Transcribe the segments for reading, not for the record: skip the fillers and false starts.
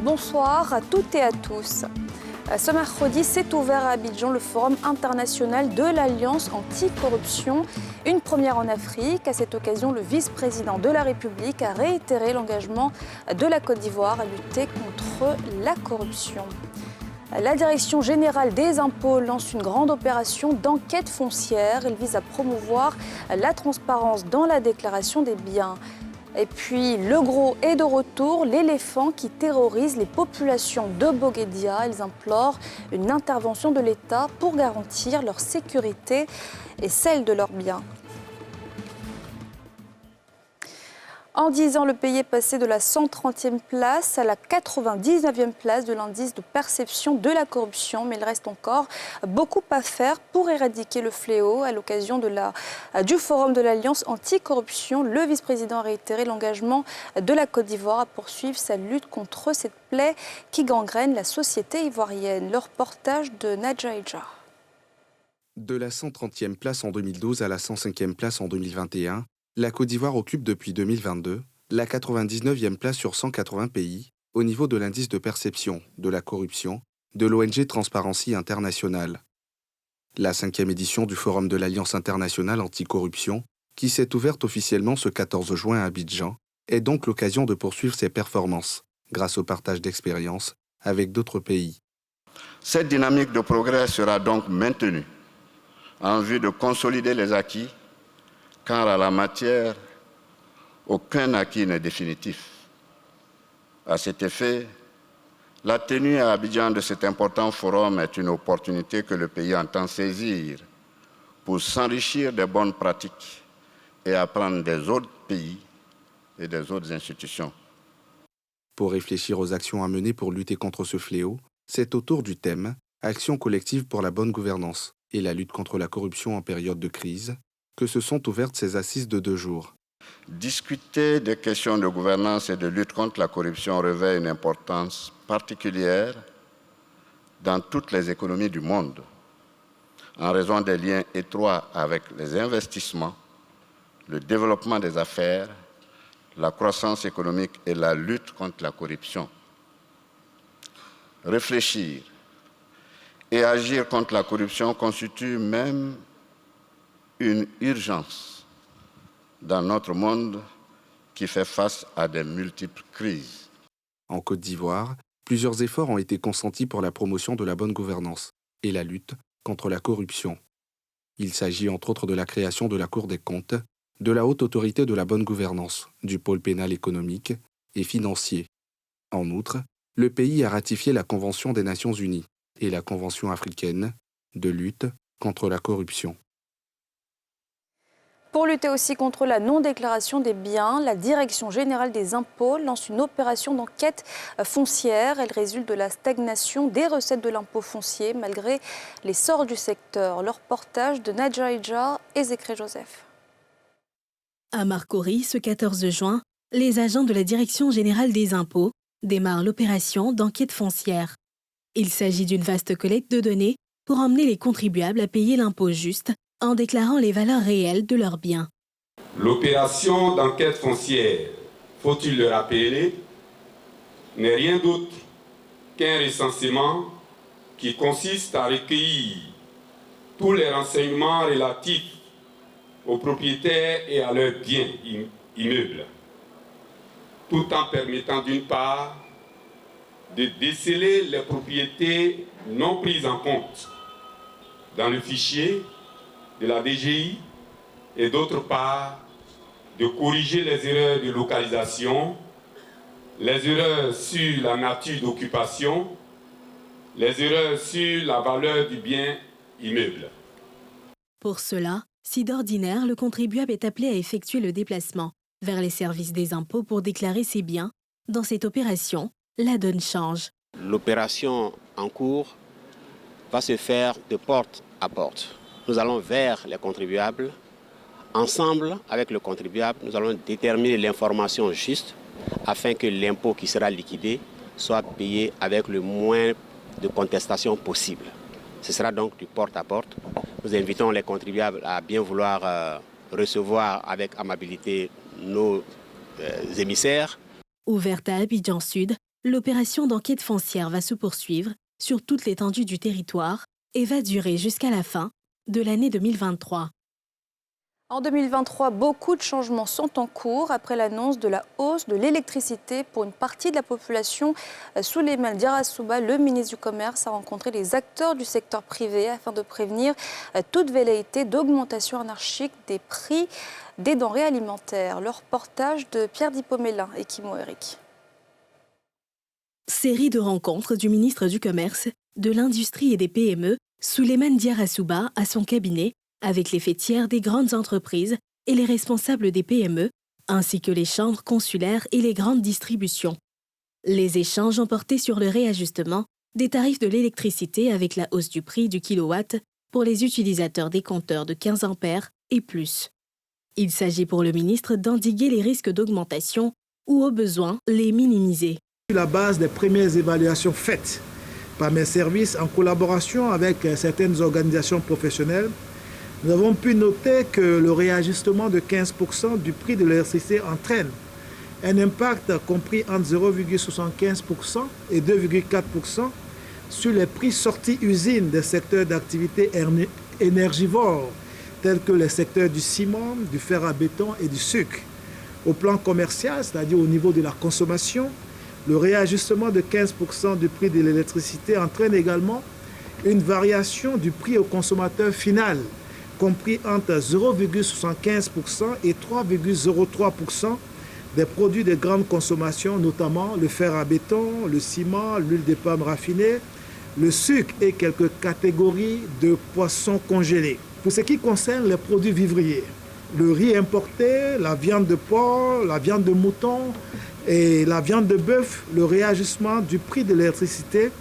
Bonsoir à toutes et à tous. Ce mercredi s'est ouvert à Abidjan le Forum international de l'Alliance anticorruption, une première en Afrique. À cette occasion, le vice-président de la République a réitéré l'engagement de la Côte d'Ivoire à lutter contre la corruption. La Direction générale des impôts lance une grande opération d'enquête foncière. Elle vise à promouvoir la transparence dans la déclaration des biens. Et puis, le gros est de retour, l'éléphant qui terrorise les populations de Boguédia. Ils implorent une intervention de l'État pour garantir leur sécurité et celle de leurs biens. En 10 ans, le pays est passé de la 130e place à la 99e place de l'indice de perception de la corruption. Mais il reste encore beaucoup à faire pour éradiquer le fléau. À l'occasion du Forum de l'Alliance anticorruption, le vice-président a réitéré l'engagement de la Côte d'Ivoire à poursuivre sa lutte contre cette plaie qui gangrène la société ivoirienne. Le reportage de Nadja Eja. De la 130e place en 2012 à la 105e place en 2021, la Côte d'Ivoire occupe depuis 2022 la 99e place sur 180 pays au niveau de l'indice de perception de la corruption de l'ONG Transparency International. La 5e édition du Forum de l'Alliance internationale anticorruption, qui s'est ouverte officiellement ce 14 juin à Abidjan, est donc l'occasion de poursuivre ses performances grâce au partage d'expériences avec d'autres pays. Cette dynamique de progrès sera donc maintenue en vue de consolider les acquis, car à la matière, aucun acquis n'est définitif. À cet effet, la tenue à Abidjan de cet important forum est une opportunité que le pays entend saisir pour s'enrichir des bonnes pratiques et apprendre des autres pays et des autres institutions. Pour réfléchir aux actions à mener pour lutter contre ce fléau, c'est autour du thème « Action collective pour la bonne gouvernance et la lutte contre la corruption en période de crise » que se sont ouvertes ces assises de 2 jours. Discuter des questions de gouvernance et de lutte contre la corruption revêt une importance particulière dans toutes les économies du monde, en raison des liens étroits avec les investissements, le développement des affaires, la croissance économique et la lutte contre la corruption. Réfléchir et agir contre la corruption constitue même une urgence dans notre monde qui fait face à de multiples crises. En Côte d'Ivoire, plusieurs efforts ont été consentis pour la promotion de la bonne gouvernance et la lutte contre la corruption. Il s'agit entre autres de la création de la Cour des comptes, de la Haute Autorité de la bonne gouvernance, du pôle pénal économique et financier. En outre, le pays a ratifié la Convention des Nations Unies et la Convention africaine de lutte contre la corruption. Pour lutter aussi contre la non-déclaration des biens, la Direction générale des impôts lance une opération d'enquête foncière. Elle résulte de la stagnation des recettes de l'impôt foncier malgré l'essor du secteur. Le reportage de Nadja Eja et Zécré Joseph. À Marcory, ce 14 juin, les agents de la Direction générale des impôts démarrent l'opération d'enquête foncière. Il s'agit d'une vaste collecte de données pour emmener les contribuables à payer l'impôt juste en déclarant les valeurs réelles de leurs biens. L'opération d'enquête foncière, faut-il le rappeler, n'est rien d'autre qu'un recensement qui consiste à recueillir tous les renseignements relatifs aux propriétaires et à leurs biens immeubles, tout en permettant d'une part de déceler les propriétés non prises en compte dans le fichier de la DGI et d'autre part de corriger les erreurs de localisation, les erreurs sur la nature d'occupation, les erreurs sur la valeur du bien immeuble. Pour cela, si d'ordinaire, le contribuable est appelé à effectuer le déplacement vers les services des impôts pour déclarer ses biens, dans cette opération, la donne change. L'opération en cours va se faire de porte à porte. Nous allons vers les contribuables. Ensemble, avec le contribuable, nous allons déterminer l'information juste afin que l'impôt qui sera liquidé soit payé avec le moins de contestation possible. Ce sera donc du porte à porte. Nous invitons les contribuables à bien vouloir recevoir avec amabilité nos émissaires. Ouverte à Abidjan Sud, l'opération d'enquête foncière va se poursuivre sur toute l'étendue du territoire et va durer jusqu'à la fin de l'année 2023. En 2023, beaucoup de changements sont en cours après l'annonce de la hausse de l'électricité pour une partie de la population. Souleymane Diarra-Souba, le ministre du Commerce, a rencontré les acteurs du secteur privé afin de prévenir toute velléité d'augmentation anarchique des prix des denrées alimentaires. Le reportage de Pierre Dipomélin et Kimo Eric. Série de rencontres du ministre du Commerce, de l'Industrie et des PME, Souleymane Diarra-Souba, à son cabinet, avec les fêtières des grandes entreprises et les responsables des PME, ainsi que les chambres consulaires et les grandes distributions. Les échanges ont porté sur le réajustement des tarifs de l'électricité avec la hausse du prix du kilowatt pour les utilisateurs des compteurs de 15 ampères et plus. Il s'agit pour le ministre d'endiguer les risques d'augmentation ou, au besoin, les minimiser. Sur la base des premières évaluations faites par mes services en collaboration avec certaines organisations professionnelles, nous avons pu noter que le réajustement de 15% du prix de l'électricité entraîne un impact compris entre 0,75% et 2,4% sur les prix sortis usines des secteurs d'activité énergivores tels que les secteurs du ciment, du fer à béton et du sucre. Au plan commercial, c'est-à-dire au niveau de la consommation, le réajustement de 15% du prix de l'électricité entraîne également une variation du prix au consommateur final, compris entre 0,75% et 3,03% des produits de grande consommation, notamment le fer à béton, le ciment, l'huile de palme raffinée, le sucre et quelques catégories de poissons congelés. Pour ce qui concerne les produits vivriers, le riz importé, la viande de porc, la viande de mouton et la viande de bœuf, le réajustement du prix de l'électricité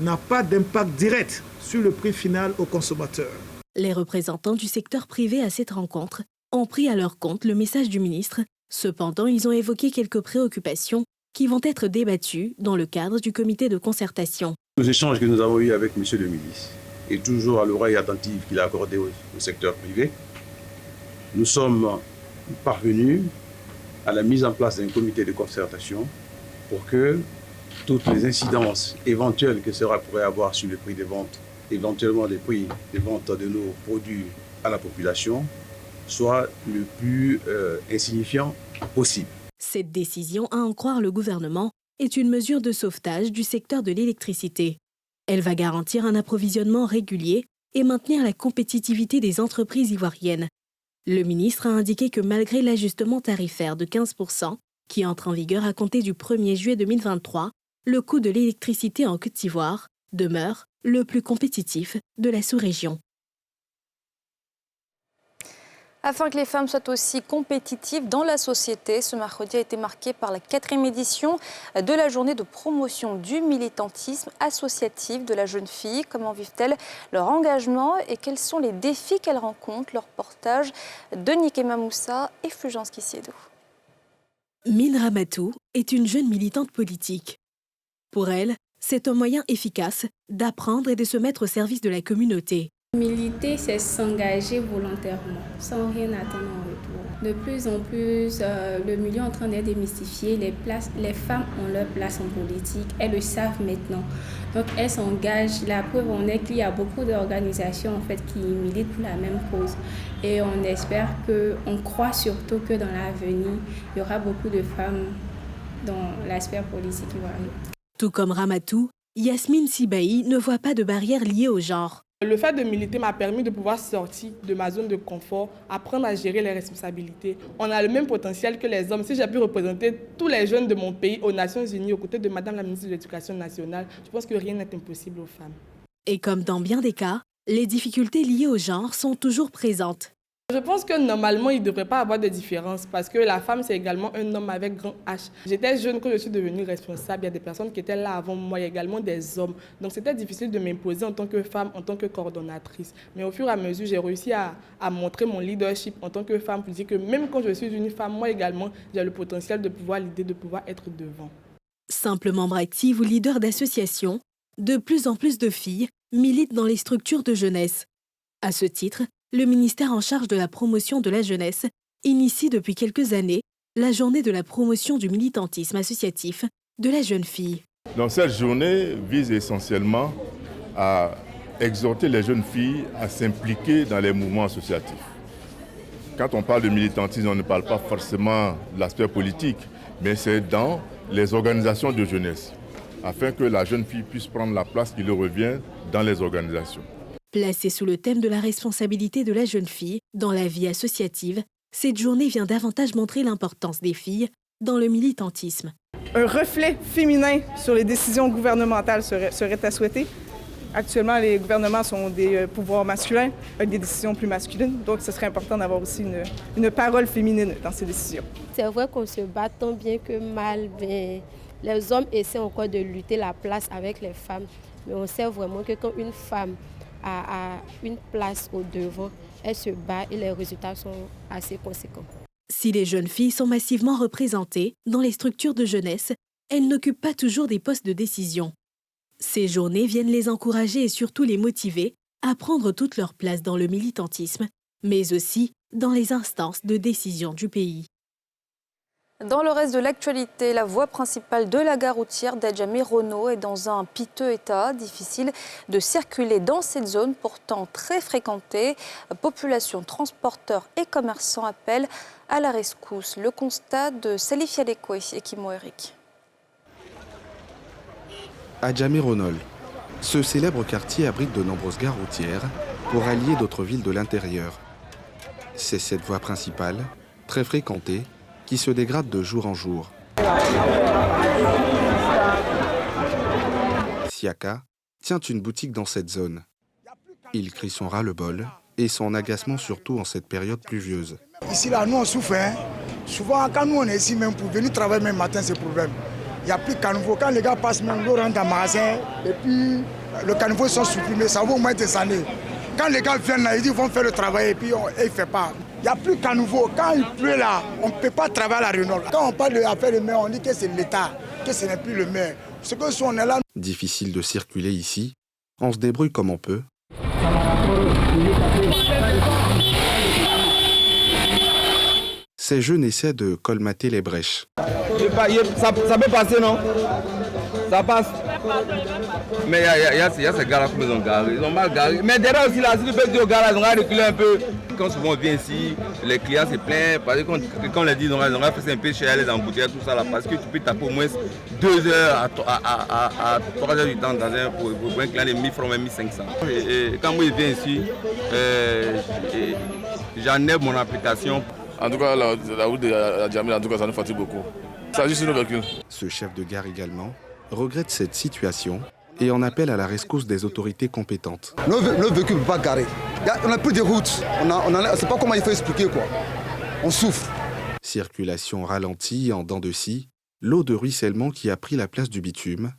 n'a pas d'impact direct sur le prix final au consommateur. Les représentants du secteur privé à cette rencontre ont pris à leur compte le message du ministre. Cependant, ils ont évoqué quelques préoccupations qui vont être débattues dans le cadre du comité de concertation. Les échanges que nous avons eus avec M. le ministre et toujours à l'oreille attentive qu'il a accordée au secteur privé, nous sommes parvenus à la mise en place d'un comité de concertation pour que toutes les incidences éventuelles que cela pourrait avoir sur le prix des ventes, éventuellement les prix de vente de nos produits à la population, soient le plus insignifiant possible. Cette décision, à en croire le gouvernement, est une mesure de sauvetage du secteur de l'électricité. Elle va garantir un approvisionnement régulier et maintenir la compétitivité des entreprises ivoiriennes. Le ministre a indiqué que malgré l'ajustement tarifaire de 15%, qui entre en vigueur à compter du 1er juillet 2023, le coût de l'électricité en Côte d'Ivoire demeure le plus compétitif de la sous-région. Afin que les femmes soient aussi compétitives dans la société, ce mercredi a été marqué par la 4e édition de la journée de promotion du militantisme associatif de la jeune fille. Comment vivent-elles leur engagement et quels sont les défis qu'elles rencontrent? Le reportage de Nikema Moussa et Fulgence Kissiedo. Mine Ramatou est une jeune militante politique. Pour elle, c'est un moyen efficace d'apprendre et de se mettre au service de la communauté. Militer, c'est s'engager volontairement, sans rien attendre en retour. De plus en plus, le milieu est en train d'être démystifié. Les femmes ont leur place en politique, elles le savent maintenant. Donc elles s'engagent. La preuve en est qu'il y a beaucoup d'organisations en fait, qui militent pour la même cause. Et on espère on croit surtout que dans l'avenir, il y aura beaucoup de femmes dans la sphère politique ivoirienne. Tout comme Ramatou, Yasmine Sibaï ne voit pas de barrière liée au genre. Le fait de militer m'a permis de pouvoir sortir de ma zone de confort, apprendre à gérer les responsabilités. On a le même potentiel que les hommes. Si j'ai pu représenter tous les jeunes de mon pays aux Nations Unies aux côtés de Madame la ministre de l'Éducation nationale, je pense que rien n'est impossible aux femmes. Et comme dans bien des cas, les difficultés liées au genre sont toujours présentes. Je pense que normalement, il ne devrait pas avoir de différence parce que la femme, c'est également un homme avec grand H. J'étais jeune quand je suis devenue responsable. Il y a des personnes qui étaient là avant moi, il y a également des hommes. Donc c'était difficile de m'imposer en tant que femme, en tant que coordonnatrice. Mais au fur et à mesure, j'ai réussi à montrer mon leadership en tant que femme pour dire que même quand je suis une femme, moi également, j'ai le potentiel de pouvoir l'idée de pouvoir être devant. Simple membre active ou leader d'association, de plus en plus de filles militent dans les structures de jeunesse. À ce titre, le ministère en charge de la promotion de la jeunesse initie depuis quelques années la journée de la promotion du militantisme associatif de la jeune fille. Donc cette journée vise essentiellement à exhorter les jeunes filles à s'impliquer dans les mouvements associatifs. Quand on parle de militantisme, on ne parle pas forcément de l'aspect politique, mais c'est dans les organisations de jeunesse, afin que la jeune fille puisse prendre la place qui lui revient dans les organisations. Placée sous le thème de la responsabilité de la jeune fille dans la vie associative, cette journée vient davantage montrer l'importance des filles dans le militantisme. Un reflet féminin sur les décisions gouvernementales serait à souhaiter. Actuellement, les gouvernements sont des pouvoirs masculins avec des décisions plus masculines. Donc, ce serait important d'avoir aussi une parole féminine dans ces décisions. C'est vrai qu'on se bat tant bien que mal. Mais les hommes essaient encore de lutter la place avec les femmes. Mais on sait vraiment que quand une femme a une place au devant, elle se bat et les résultats sont assez conséquents. Si les jeunes filles sont massivement représentées dans les structures de jeunesse, elles n'occupent pas toujours des postes de décision. Ces journées viennent les encourager et surtout les motiver à prendre toute leur place dans le militantisme, mais aussi dans les instances de décision du pays. Dans le reste de l'actualité, la voie principale de la gare routière d'Adjamé-Rono est dans un piteux état. Difficile de circuler dans cette zone pourtant très fréquentée. Population, transporteurs et commerçants appellent à la rescousse. Le constat de Salif Yadekoué et Kimo Eric. Adjamé-Ronol. Ce célèbre quartier abrite de nombreuses gares routières pour allier d'autres villes de l'intérieur. C'est cette voie principale, très fréquentée, qui se dégrade de jour en jour. Siaka tient une boutique dans cette zone. Il crie son ras-le-bol et son agacement surtout en cette période pluvieuse. Ici, là, nous, on souffre. Souvent, quand nous, on est ici, même pour venir travailler même matin, c'est problème. Il n'y a plus de caniveau. Quand les gars passent, même, l'eau rentre dans le magasin, et puis le caniveau sont supprimés, ça vaut au moins des années. Quand les gars viennent là, ils disent qu'ils vont faire le travail et puis ils ne font pas. Il n'y a plus qu'à nouveau. Quand il pleut là, on ne peut pas travailler à la Renault. Quand on parle de l'affaire de maire, on dit que c'est l'État, que ce n'est plus le maire. Parce que si on est là... Difficile de circuler ici. On se débrouille comme on peut. Ces jeunes essaient de colmater les brèches. Ça peut passer, non? Ça passe. Mais il y a ces gars-là qui ont garé. Ils ont mal garé. Mais derrière aussi, là, si tu peux dire aux gars-là, ils ont reculé un peu. Quand souvent on vient ici, les clients se plaignent. Parce que quand on les dit, ils ont fait un peu cher les embouteillages, tout ça là. Parce que tu peux taper au moins 2 heures à 3 heures du temps dans pour un client de 1000 francs, même 1500. Et quand moi je viens ici, j'enlève mon application. En tout cas, la route de Adjamé, en tout cas, ça nous fatigue beaucoup. Ça juste nos véhicules. Ce chef de gare également regrette cette situation et en appelle à la rescousse des autorités compétentes. Nos véhicules ne peuvent pas garer. On n'a plus de route. On ne sait pas comment il faut expliquer, quoi. On souffre. Circulation ralentie en dents de scie, l'eau de ruissellement qui a pris la place du bitume.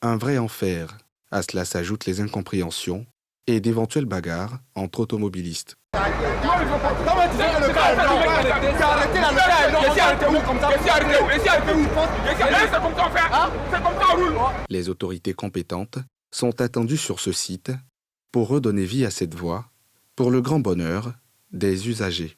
Un vrai enfer. À cela s'ajoutent les incompréhensions et d'éventuelles bagarres entre automobilistes. Les autorités compétentes sont attendues sur ce site pour redonner vie à cette voie, pour le grand bonheur des usagers.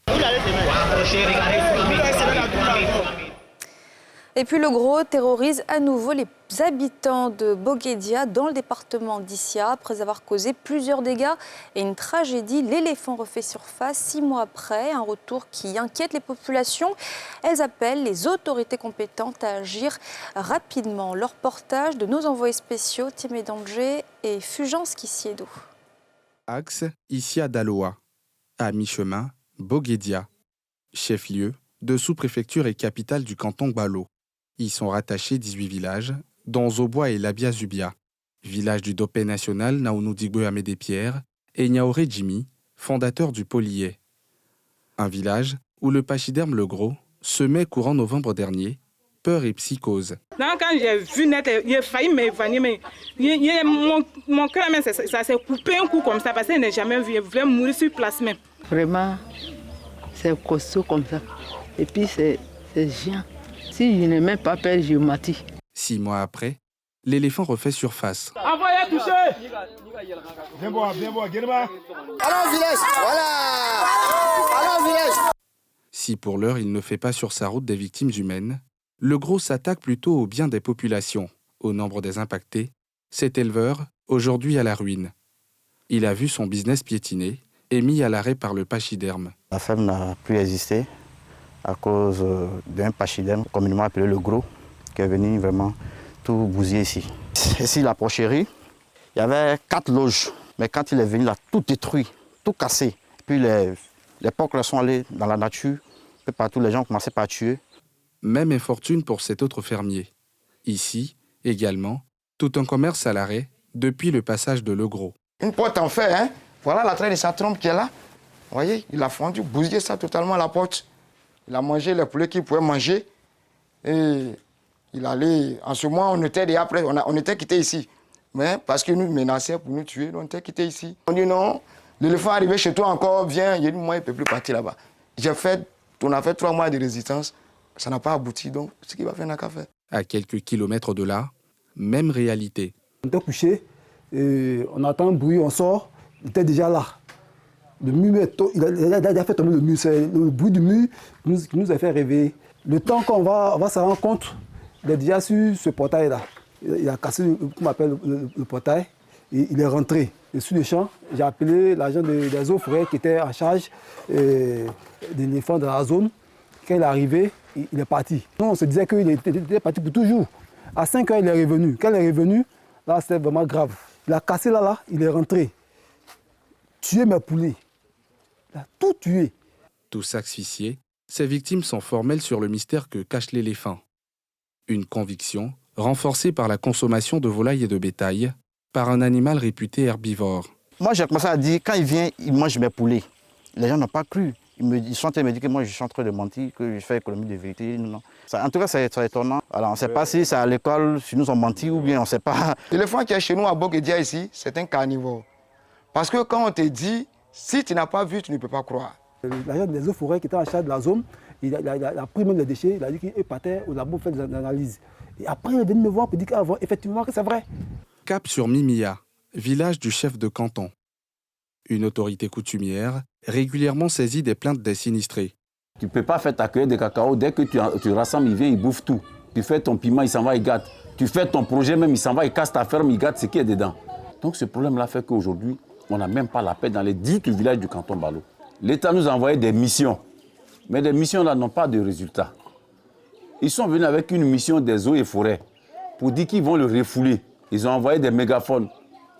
Et puis le Gros terrorise à nouveau les habitants de Boguédia dans le département d'Issia. Après avoir causé plusieurs dégâts et une tragédie, l'éléphant refait surface 6 mois après. Un retour qui inquiète les populations. Elles appellent les autorités compétentes à agir rapidement. Leur reportage de nos envoyés spéciaux, Timé Danger et Fulgence Kissiedo. Axe Issia-Daloa. À mi-chemin, Boguédia. Chef-lieu de sous-préfecture et capitale du canton Balo. Y sont rattachés 18 villages, dont Zoboa et Labia-Zubia, village du dopé national Naounoudigbe Amédée-Pierre, et Niaoré Jimmy, fondateur du Polier. Un village où le pachyderme le Gros semait courant novembre dernier peur et psychose. Quand j'ai vu net, il a failli m'évanouir, mais mon cœur, ça s'est coupé un coup comme ça, parce qu'il n'a jamais vu, il voulait mourir sur place même. Vraiment, c'est costaud comme ça. Et puis c'est géant. Si je n'ai même pas peur, je m'attire. 6 mois après, l'éléphant refait surface. Envoyez toucher. Viens voir, Guénema. Allons au village, voilà. Allons au village. Si pour l'heure il ne fait pas sur sa route des victimes humaines, le gros s'attaque plutôt au bien des populations, au nombre des impactés. Cet éleveur, aujourd'hui à la ruine. Il a vu son business piétiner et mis à l'arrêt par le pachyderme. La ferme n'a plus existé à cause d'un pachyderme, communément appelé le gros, qui est venu vraiment tout bousiller ici. Ici, la porcherie, il y avait 4 loges, mais quand il est venu, il a tout détruit, tout cassé. Puis les porcs sont allés dans la nature, puis partout les gens commençaient par tuer. Même infortune pour cet autre fermier. Ici, également, tout un commerce à l'arrêt depuis le passage de Legros. Une porte en fer, hein? Voilà la traîne de sa trompe qui est là. Vous voyez, il a fondu, bousillé ça totalement à la porte. Il a mangé les poulets qu'il pouvait manger. Et il allait... En ce moment, on était déjà prêts, on était quittés ici. Mais parce qu'il nous menaçait pour nous tuer, on était quittés ici. On dit non, l'éléphant est arrivé chez toi encore, viens. Il a dit, moi, il ne peut plus partir là-bas. On a fait 3 mois de résistance, ça n'a pas abouti, donc ce qu'il va faire n'a qu'à faire. À quelques kilomètres de là, même réalité. On était couché, et on entend un bruit, on sort, il était déjà là. Le mur, il a déjà fait tomber le mur, c'est le bruit du mur qui nous a fait réveiller. Le temps qu'on va se rendre compte, il est déjà sur ce portail-là. Il a cassé, comme on appelle, le portail, et il est rentré. Et sur le champ, j'ai appelé l'agent des eaux forêts qui était en charge des éléphants de la zone. Quand il est arrivé, il est parti. Nous, on se disait qu'il était parti pour toujours. À 5 heures, il est revenu. Quand il est revenu, là, c'était vraiment grave. Il a cassé là, il est rentré. Tuer mes poulets. Il a tout tué. Tous asphyxiés, ces victimes sont formelles sur le mystère que cache l'éléphant. Une conviction renforcée par la consommation de volailles et de bétail par un animal réputé herbivore. Moi, j'ai commencé à dire, quand il vient, il mange mes poulets. Les gens n'ont pas cru. Ils sont en train de me dire que moi, je suis en train de mentir, que je fais économie de vérité. Non. En tout cas, c'est étonnant. Alors, on ne sait pas si c'est à l'école, si nous ont menti ou bien on ne sait pas. L'éléphant qui est chez nous à Boguedia ici, c'est un carnivore. Parce que quand on te dit, si tu n'as pas vu, tu ne peux pas croire. L'agent des eaux forêts qui était en charge de la zone, il a pris même les déchets, il a dit qu'il partait au labo faire des analyses. Et après, il est venu me voir pour dire qu'effectivement, c'est vrai. Cap sur Mimia, village du chef de canton. Une autorité coutumière régulièrement saisit des plaintes des sinistrés. Tu ne peux pas faire ta cueillette de cacao. Dès que tu rassembles, il vient, il bouffe tout. Tu fais ton piment, il s'en va, il gâte. Tu fais ton projet même, il s'en va, il casse ta ferme, il gâte ce qui est dedans. Donc ce problème-là fait qu'aujourd'hui, on n'a même pas la paix dans les 18 villages du canton Balo. L'État nous a envoyé des missions. Mais les missions-là n'ont pas de résultats. Ils sont venus avec une mission des eaux et forêts pour dire qu'ils vont le refouler. Ils ont envoyé des mégaphones.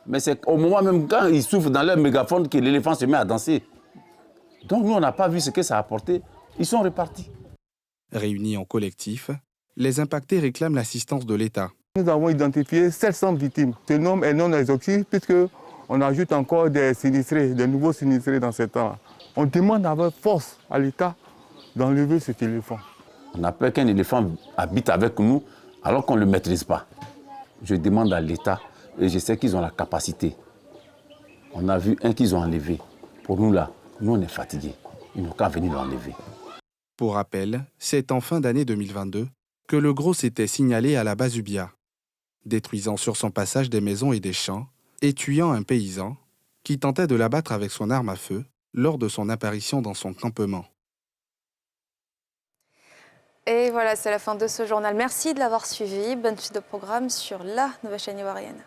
Mais c'est au moment même quand ils souffrent dans leur mégaphone que l'éléphant se met à danser. Donc nous, on n'a pas vu ce que ça a apporté. Ils sont repartis. Réunis en collectif, les impactés réclament l'assistance de l'État. Nous avons identifié 700 victimes. Ce nombre est non exhaustif puisqu'on ajoute encore des sinistrés, des nouveaux sinistrés dans ce temps-là. On demande avec force à l'État d'enlever cet éléphant. On a peur qu'un éléphant habite avec nous alors qu'on ne le maîtrise pas. Je demande à l'État, et je sais qu'ils ont la capacité. On a vu un qu'ils ont enlevé. Pour nous là, nous on est fatigués. Ils n'ont qu'à venir l'enlever. Pour rappel, c'est en fin d'année 2022 que le gros s'était signalé à la Bazubia, détruisant sur son passage des maisons et des champs, et tuant un paysan qui tentait de l'abattre avec son arme à feu lors de son apparition dans son campement. Et voilà, c'est la fin de ce journal. Merci de l'avoir suivi. Bonne suite de programme sur la nouvelle chaîne ivoirienne.